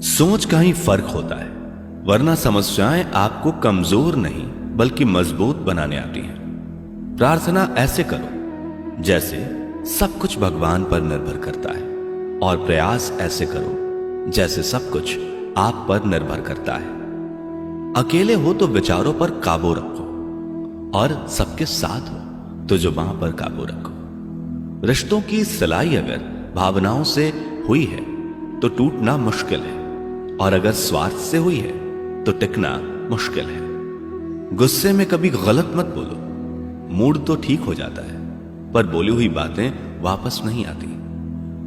सोच का ही फर्क होता है, वरना समस्याएं आपको कमजोर नहीं बल्कि मजबूत बनाने आती हैं। प्रार्थना ऐसे करो जैसे सब कुछ भगवान पर निर्भर करता है, और प्रयास ऐसे करो जैसे सब कुछ आप पर निर्भर करता है। अकेले हो तो विचारों पर काबू रखो, और सबके साथ हो तो जुबान पर काबू रखो। रिश्तों की सिलाई अगर भावनाओं से हुई है तो टूटना मुश्किल है, और अगर स्वार्थ से हुई है तो टिकना मुश्किल है। गुस्से में कभी गलत मत बोलो, मूड तो ठीक हो जाता है पर बोली हुई बातें वापस नहीं आती।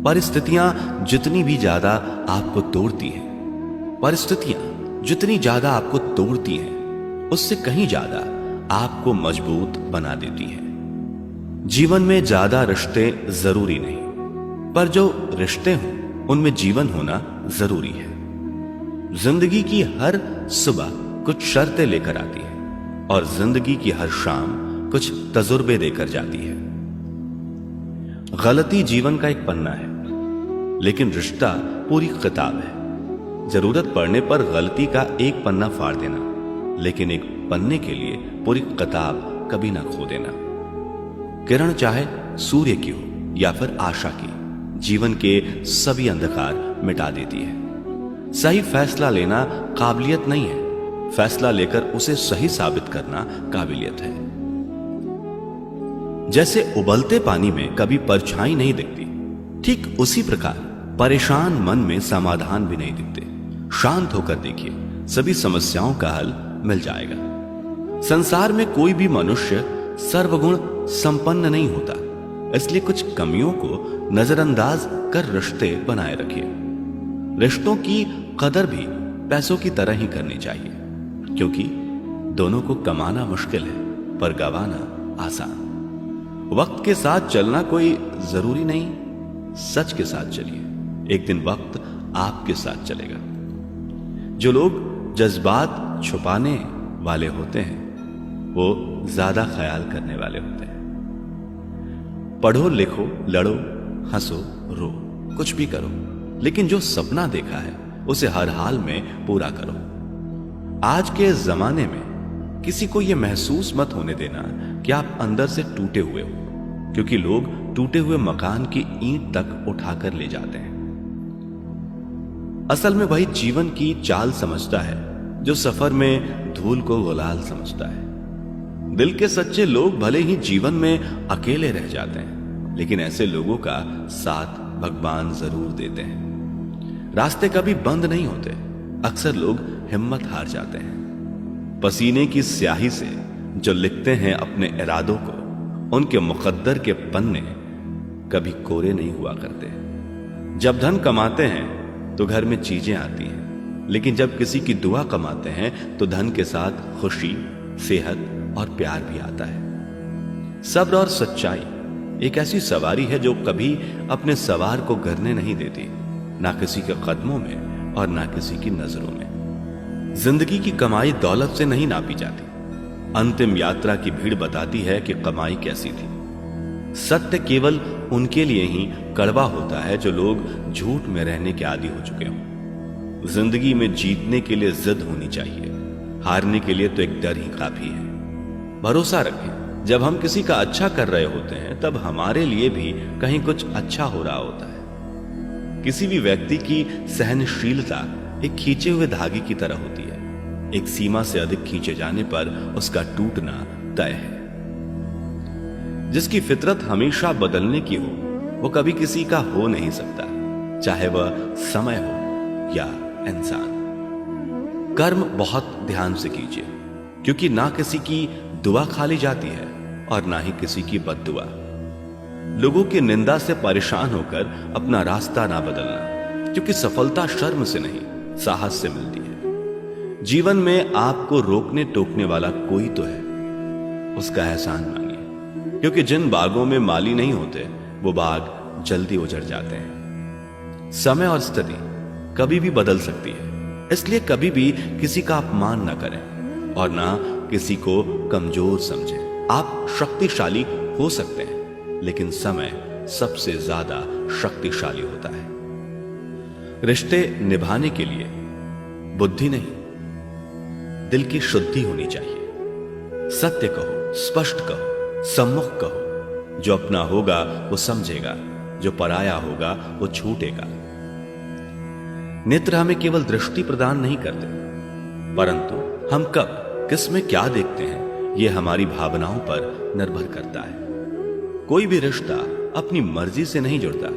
परिस्थितियां जितनी भी ज्यादा आपको तोड़ती हैं, परिस्थितियां जितनी ज्यादा आपको तोड़ती हैं, उससे कहीं ज्यादा आपको मजबूत बना देती हैं। जीवन में ज्यादा रिश्ते जरूरी नहीं, पर जो रिश्ते हों उनमें जीवन होना जरूरी है। जिंदगी की हर सुबह कुछ शर्तें लेकर आती है, और जिंदगी की हर शाम कुछ तजुर्बे देकर जाती है। गलती जीवन का एक पन्ना है, लेकिन रिश्ता पूरी किताब है। जरूरत पड़ने पर गलती का एक पन्ना फाड़ देना, लेकिन एक पन्ने के लिए पूरी किताब कभी ना खो देना। किरण चाहे सूर्य की हो या फिर आशा की, जीवन के सभी अंधकार मिटा देती है। सही फैसला लेना काबिलियत नहीं है, फैसला लेकर उसे सही साबित करना काबिलियत है। जैसे उबलते पानी में कभी परछाई नहीं दिखती, ठीक उसी प्रकार परेशान मन में समाधान भी नहीं दिखते। शांत होकर देखिए, सभी समस्याओं का हल मिल जाएगा। संसार में कोई भी मनुष्य सर्वगुण संपन्न नहीं होता, इसलिए कुछ कमियों को नजरअंदाज कर रिश्ते बनाए रखिए। रिश्तों की कदर भी पैसों की तरह ही करनी चाहिए, क्योंकि दोनों को कमाना मुश्किल है पर गंवाना आसान। वक्त के साथ चलना कोई जरूरी नहीं, सच के साथ चलिए, एक दिन वक्त आपके साथ चलेगा। जो लोग जज्बात छुपाने वाले होते हैं वो ज्यादा ख्याल करने वाले होते हैं। पढ़ो लिखो, लड़ो, हंसो, रो, कुछ भी करो, लेकिन जो सपना देखा है उसे हर हाल में पूरा करो। आज के जमाने में किसी को यह महसूस मत होने देना कि आप अंदर से टूटे हुए हो, क्योंकि लोग टूटे हुए मकान की ईंट तक उठाकर ले जाते हैं। असल में वही जीवन की चाल समझता है जो सफर में धूल को गुलाल समझता है। दिल के सच्चे लोग भले ही जीवन में अकेले रह जाते हैं, लेकिन ऐसे लोगों का साथ भगवान जरूर देते हैं। रास्ते कभी बंद नहीं होते, अक्सर लोग हिम्मत हार जाते हैं। पसीने की स्याही से जो लिखते हैं अपने इरादों को, उनके मुकद्दर के पन्ने कभी कोरे नहीं हुआ करते। जब धन कमाते हैं तो घर में चीजें आती हैं, लेकिन जब किसी की दुआ कमाते हैं तो धन के साथ खुशी, सेहत और प्यार भी आता है। सब्र और सच्चाई एक ऐसी सवारी है जो कभी अपने सवार को गिरने नहीं देती, ना किसी के कदमों में और ना किसी की नजरों में। जिंदगी की कमाई दौलत से नहीं नापी जाती, अंतिम यात्रा की भीड़ बताती है कि कमाई कैसी थी। सत्य केवल उनके लिए ही कड़वा होता है जो लोग झूठ में रहने के आदी हो चुके हों। जिंदगी में जीतने के लिए जिद होनी चाहिए, हारने के लिए तो एक डर ही काफी है। भरोसा रखें, जब हम किसी का अच्छा कर रहे होते हैं तब हमारे लिए भी कहीं कुछ अच्छा हो रहा होता है। किसी भी व्यक्ति की सहनशीलता एक खींचे हुए धागे की तरह होती है, एक सीमा से अधिक खींचे जाने पर उसका टूटना तय है। जिसकी फितरत हमेशा बदलने की हो वो कभी किसी का हो नहीं सकता, चाहे वह समय हो या इंसान। कर्म बहुत ध्यान से कीजिए, क्योंकि ना किसी की दुआ खाली जाती है और ना ही किसी की बद्दुआ। लोगों की निंदा से परेशान होकर अपना रास्ता ना बदलना, क्योंकि सफलता शर्म से नहीं साहस से मिलती है। जीवन में आपको रोकने टोकने वाला कोई तो है, उसका एहसान मानिए, क्योंकि जिन बागों में माली नहीं होते वो बाग जल्दी उजड़ जाते हैं। समय और स्थिति कभी भी बदल सकती है, इसलिए कभी भी किसी का अपमान ना करें और ना किसी को कमजोर समझें। आप शक्तिशाली हो सकते हैं, लेकिन समय सबसे ज्यादा शक्तिशाली होता है। रिश्ते निभाने के लिए बुद्धि नहीं, दिल की शुद्धि होनी चाहिए। सत्य कहो, स्पष्ट कहो, सम्मुख कहो। जो अपना होगा वो समझेगा, जो पराया होगा वो छूटेगा। नेत्र हमें केवल दृष्टि प्रदान नहीं करते, परंतु हम कब किस में क्या देखते हैं यह हमारी भावनाओं पर निर्भर करता है। कोई भी रिश्ता अपनी मर्जी से नहीं जुड़ता,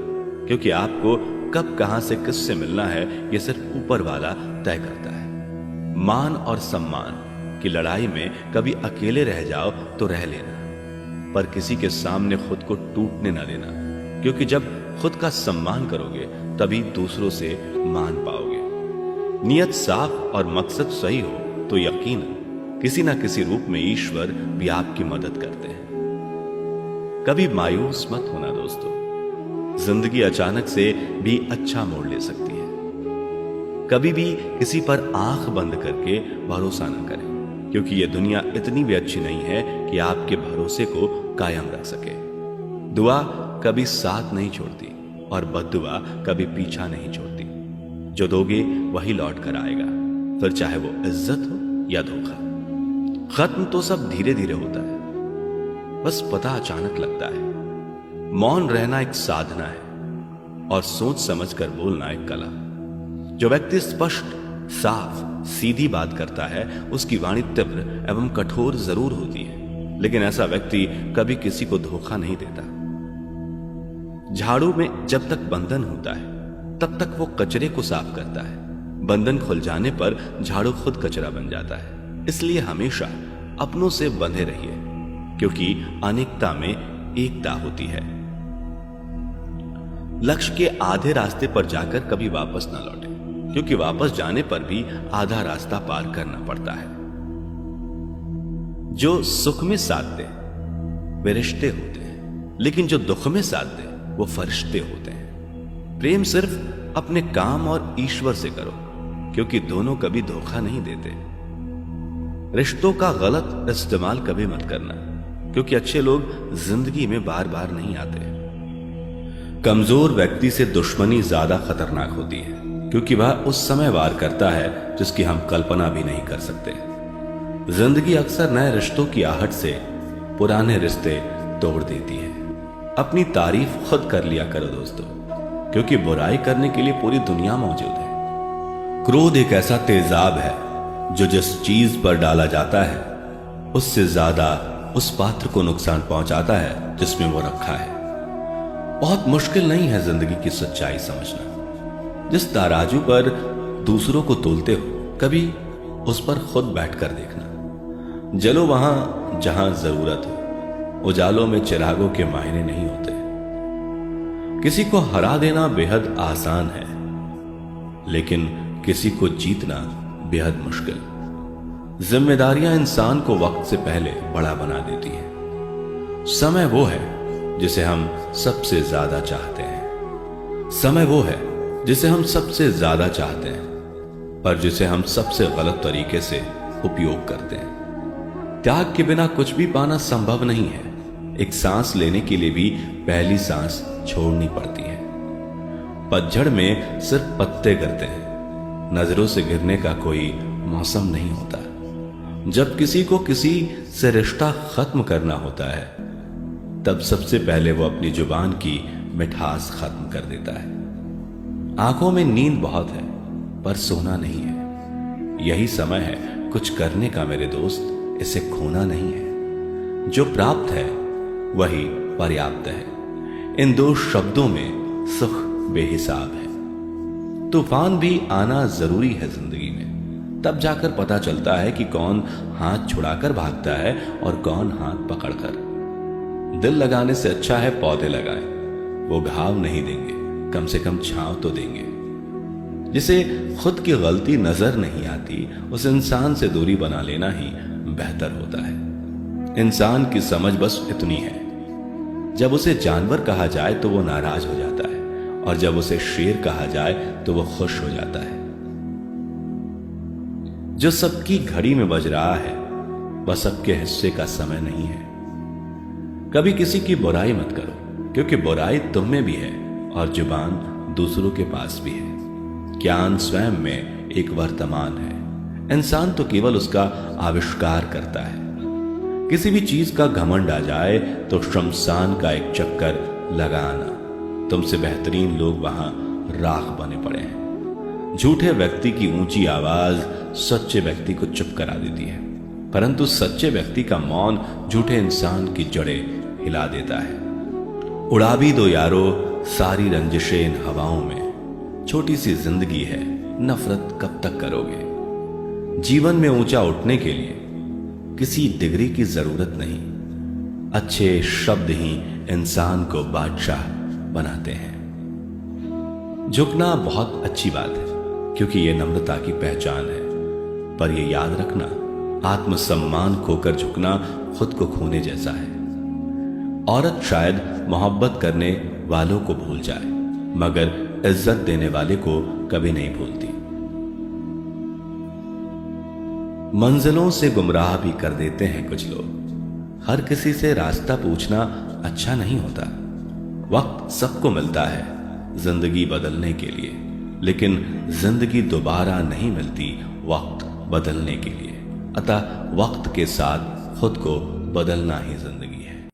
क्योंकि आपको कब कहां से किससे मिलना है यह सिर्फ ऊपर वाला तय करता है। मान और सम्मान की लड़ाई में कभी अकेले रह जाओ तो रह लेना, पर किसी के सामने खुद को टूटने ना देना, क्योंकि जब खुद का सम्मान करोगे तभी दूसरों से मान पाओगे। नियत साफ और मकसद सही हो तो यकीनन किसी ना किसी रूप में ईश्वर भी आपकी मदद करते हैं। कभी मायूस मत होना दोस्तों, जिंदगी अचानक से भी अच्छा मोड़ ले सकती है। कभी भी किसी पर आंख बंद करके भरोसा न करें, क्योंकि यह दुनिया इतनी भी अच्छी नहीं है कि आपके भरोसे को कायम रख सके। दुआ कभी साथ नहीं छोड़ती और बद्दुआ कभी पीछा नहीं छोड़ती। जो दोगे वही लौट कर आएगा, फिर चाहे वो इज्जत हो या धोखा। खत्म तो सब धीरे धीरे होता है, बस पता अचानक लगता है। मौन रहना एक साधना है और सोच समझकर बोलना एक कला। जो व्यक्ति स्पष्ट, साफ, सीधी बात करता है उसकी वाणी तीव्र एवं कठोर जरूर होती है, लेकिन ऐसा व्यक्ति कभी किसी को धोखा नहीं देता। झाड़ू में जब तक बंधन होता है तब तक वो कचरे को साफ करता है। बंधन खुल जाने पर झाड़ू खुद कचरा बन जाता है। इसलिए हमेशा अपनों से बंधे रहिए, क्योंकि अनेकता में एकता होती है। लक्ष्य के आधे रास्ते पर जाकर कभी वापस ना लौटे, क्योंकि वापस जाने पर भी आधा रास्ता पार करना पड़ता है। जो सुख में साथ दे वे रिश्ते होते हैं, लेकिन जो दुख में साथ दे वो फरिश्ते होते हैं। प्रेम सिर्फ अपने काम और ईश्वर से करो, क्योंकि दोनों कभी धोखा नहीं देते। रिश्तों का गलत इस्तेमाल कभी मत करना, क्योंकि अच्छे लोग जिंदगी में बार बार नहीं आते। कमजोर व्यक्ति से दुश्मनी ज्यादा खतरनाक होती है, क्योंकि वह उस समय वार करता है जिसकी हम कल्पना भी नहीं कर सकते। जिंदगी अक्सर नए रिश्तों की आहट से पुराने रिश्ते तोड़ देती है। अपनी तारीफ खुद कर लिया करो दोस्तों, क्योंकि बुराई करने के लिए पूरी दुनिया मौजूद है। क्रोध एक ऐसा तेजाब है जो जिस चीज पर डाला जाता है उससे ज्यादा उस पात्र को नुकसान पहुंचाता है जिसमें वो रखा है। बहुत मुश्किल नहीं है जिंदगी की सच्चाई समझना। जिस तराजू पर दूसरों को तोलते हो कभी उस पर खुद बैठकर देखना। जलो वहां जहां जरूरत हो, उजालों में चिरागों के मायने नहीं होते। किसी को हरा देना बेहद आसान है, लेकिन किसी को जीतना बेहद मुश्किल। जिम्मेदारियां इंसान को वक्त से पहले बड़ा बना देती हैं। समय वो है जिसे हम सबसे ज्यादा चाहते हैं। समय वो है जिसे हम सबसे ज्यादा चाहते हैं, पर जिसे हम सबसे गलत तरीके से उपयोग करते हैं। त्याग के बिना कुछ भी पाना संभव नहीं है। एक सांस लेने के लिए भी पहली सांस छोड़नी पड़ती है। पतझड़ में सिर्फ पत्ते गिरते हैं, नजरों से गिरने का कोई मौसम नहीं होता। जब किसी को किसी से रिश्ता खत्म करना होता है तब सबसे पहले वो अपनी जुबान की मिठास खत्म कर देता है। आंखों में नींद बहुत है पर सोना नहीं है। यही समय है कुछ करने का मेरे दोस्त, इसे खोना नहीं है। जो प्राप्त है वही पर्याप्त है। इन दो शब्दों में सुख बेहिसाब है। तूफान भी आना जरूरी है जिंदगी में, तब जाकर पता चलता है कि कौन हाथ छुड़ाकर भागता है और कौन हाथ पकड़कर। दिल लगाने से अच्छा है पौधे लगाएं। वो घाव नहीं देंगे, कम से कम छांव तो देंगे। जिसे खुद की गलती नजर नहीं आती उस इंसान से दूरी बना लेना ही बेहतर होता है। इंसान की समझ बस इतनी है, जब उसे जानवर कहा जाए तो वो नाराज हो जाता है, और जब उसे शेर कहा जाए तो वो खुश हो जाता है। जो सबकी घड़ी में बज रहा है वह सबके हिस्से का समय नहीं है। कभी किसी की बुराई मत करो, क्योंकि बुराई तुम में भी है और जुबान दूसरों के पास भी है। ज्ञान स्वयं में एक वर्तमान है। इंसान तो केवल उसका आविष्कार करता है। किसी भी चीज का घमंड आ जाए तो शमशान का एक चक्कर लगाना। तुमसे बेहतरीन लोग वहां राख बने पड़े हैं। झूठे व्यक्ति की ऊंची आवाज सच्चे व्यक्ति को चुप करा देती है, परंतु सच्चे व्यक्ति का मौन झूठे इंसान की जड़ें हिला देता है। उड़ा भी दो यारो सारी रंजिशें इन हवाओं में, छोटी सी जिंदगी है, नफरत कब तक करोगे। जीवन में ऊंचा उठने के लिए किसी डिग्री की जरूरत नहीं, अच्छे शब्द ही इंसान को बादशाह बनाते हैं। झुकना बहुत अच्छी बात है, क्योंकि यह नम्रता की पहचान है, पर यह याद रखना, आत्मसम्मान खोकर झुकना खुद को खोने जैसा है। औरत शायद मोहब्बत करने वालों को भूल जाए, मगर इज्जत देने वाले को कभी नहीं भूलती। मंजिलों से गुमराह भी कर देते हैं कुछ लोग। हर किसी से रास्ता पूछना अच्छा नहीं होता। वक्त सबको मिलता है जिंदगी बदलने के लिए, लेकिन जिंदगी दोबारा नहीं मिलती वक्त बदलने के लिए। अतः वक्त के साथ खुद को बदलना ही जिंदगी।